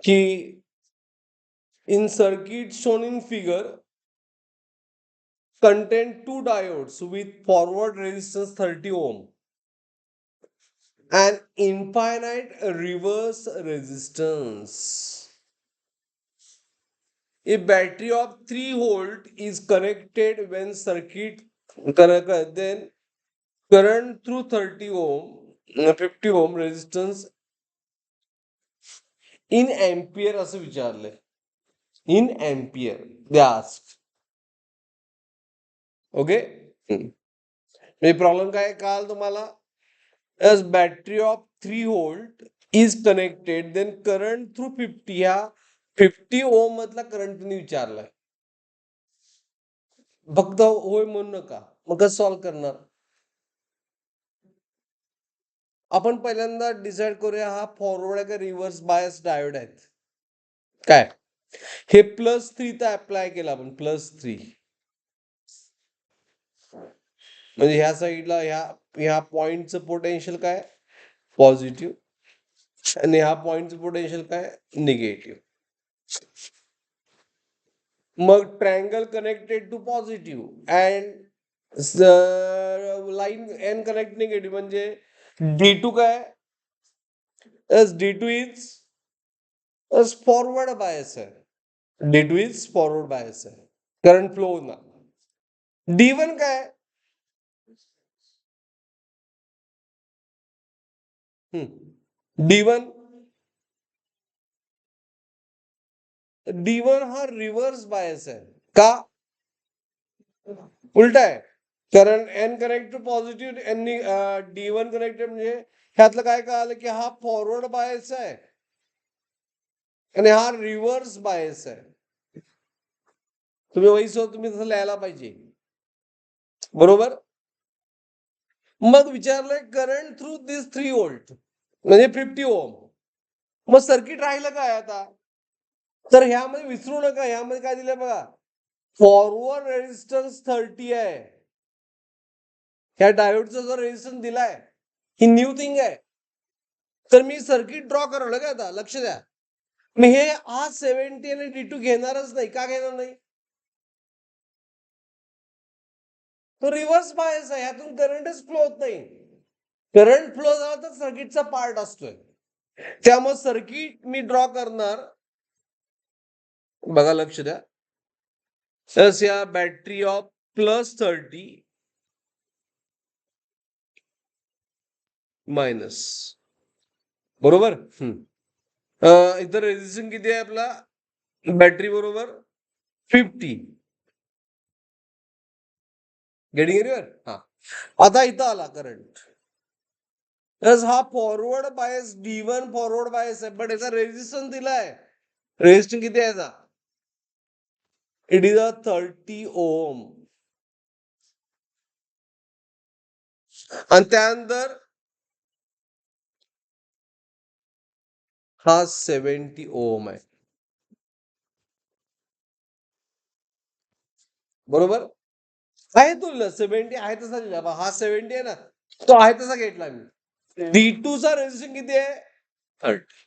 की in circuit shown in figure contain two diodes with forward resistance 30 ohm and infinite reverse resistance. A battery of 3 volt is connected when circuit then current through 30 ohm 50 ohm resistance in ampere असं विचारलंय. In ampere they asked. Okay. म्हणजे problem काय कळाल तुम्हाला? as battery of 3 volt is connected then current through 50 ह्या 50 ओम मधला current त्यांनी विचारलाय. फक्त होय म्हणू नका. मग कसं सॉल्व्ह करणार? आपण पहिल्यांदा डिसाइड करूया हा फॉरवर्ड आहे का रिव्हर्स बायस डायोड आहेत. काय हे +3 तर अप्लाय केला आपण +3 म्हणजे ह्या साईडला ह्या पॉइंटचं पोटेन्शियल काय पॉझिटिव्ह आणि ह्या पॉइंटचं पोटेन्शियल काय निगेटिव्ह. मग triangle connected to positive and line N connect negative म्हणजे D2 काय S D2 is forward bias आहे. D2 इज फॉरवर्ड बायस आहे करंट फ्लो होणार. D1 काय D1 D1 हा रिव्हर्स बायस आहे का उलटा आहे. कारण N connect to positive N D1 connected म्हणजे ह्यातलं काय कळालं की हा फॉरवर्ड बायस आहे आणि हा रिव्हर्स बायस आहे. तुम्ही तुम्ही तसं लिहायला पाहिजे बरोबर. मग विचारलंय करंट थ्रू दिस 3 व्होल्ट म्हणजे 50 ओम. मग सर्किट राहिलं काय आता? तर ह्यामध्ये विसरू नका ह्यामध्ये काय दिलंय बघा फॉरवर्ड रेजिस्टन्स 30 आहे. ह्या डायोडचा जो रेजिस्टन्स दिलाय ही न्यू थिंग आहे. तर मी सर्किट ड्रॉ करवलं का आता लक्ष द्या. मी हे आज 70 आणि D2 घेणारच नाही. का घेणार नाही? तो रिव्हर्स बायस आहे ह्यातून करंटच फ्लो होत नाही. करंट फ्लो झाला तर सर्किटचा पार्ट असतोय. त्यामुळे सर्किट मी ड्रॉ करणार बघा लक्ष द्या. तस या बॅटरी ऑफ +30 मायनस बरोबर. इथं रेजिस्टन्स किती आहे आपला बॅटरी बरोबर 50 गेटिंग एरियर. हा आता इथं आला करंट. तस हा forward bias D1 forward bias आहे पण याचा रेजिस्टन्स दिलाय. रेजिस्टन्स किती आहे याचा? इट इज अ 30 ओम आणि त्यानंतर हा 70 ओम आहे बरोबर. आहे तुला 70 आहे तसा लिहिला हा 70 आहे ना तो आहे तसा घेतला मी. D2 चा रेजिस्टन्स किती आहे 30.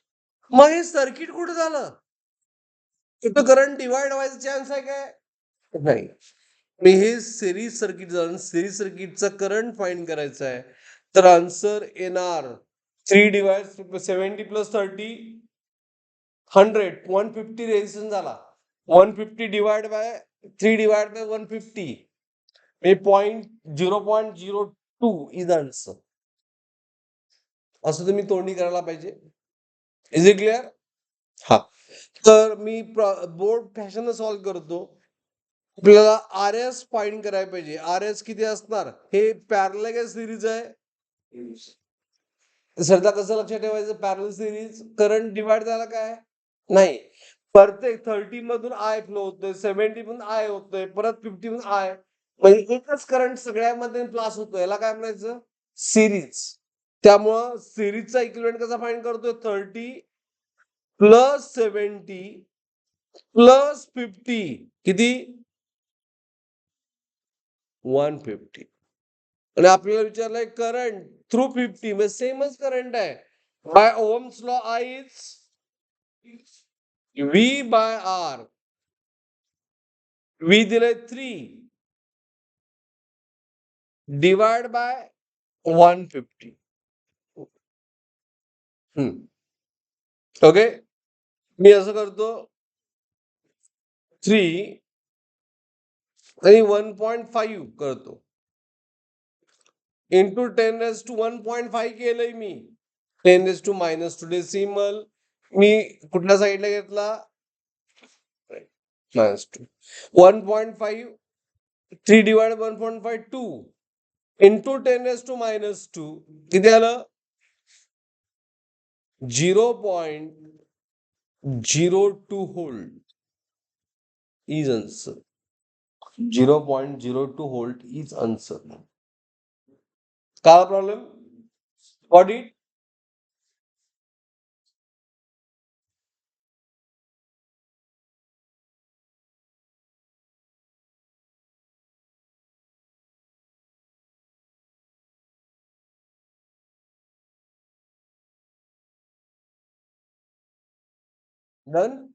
मग हे सर्किट कुठे झालं? इथं करंट डिवाइड व्हायचा चान्स आहे काय? नाही. मी हे सिरीज सर्किट झालं सिरीज सर्किटचा करंट फाइंड करायचा आहे तर आन्सर येणार 3 डिवाइड 70 + 30 100 150 रेजिस्टन्स झाला. 150 डिवाइड बाय 3 डिवाइड बाय 150 म्हणजे 0.02 इज आन्सर. असं तुम्ही तोंडी करायला पाहिजे. Is it clear? हा. तर मी बोर्ड फॅशन सॉल्व्ह करतो. आपल्याला RS फाइंड करायला पाहिजे. RS किती असणार? हे पॅरलल सिरीज आहे. सरदा कसं लक्षात ठेवायचं पॅरलल सिरीज करंट डिवाइड झाला काय नाही. प्रत्येक 30 मधून I फ्लो होतोय 70 मधून I होतोय परत 50 मधून I म्हणजे एकच करंट सगळ्यामध्ये प्लास होतोय. याला काय म्हणायचं सिरीज. त्यामुळं सिरीजचा इक्विव्हॅलेंट कसा फाइंड करतोय 30 + 70 + 50 किती 150 आणि आपल्याला विचारलंय करंट थ्रू 50 म्हणजे सेमच करंट आहे. By Ohm's law I is V by R, V दिलंय 3 डिवाइड बाय 150. ओके, मी असं करतो 3 आणि 1.5 करतो इंटू 10⁻1.5 केलंय मी. 10⁻⁻2 डेसिमल मी कुठल्या साईडला घेतला? -2. 1.5 3 डिवाइड 1.5 2 इंटू 10⁻⁻2 किती आलं? 0.02 volt is answer. 0.02 volt is answer. काय प्रॉब्लेम? Got it? डन?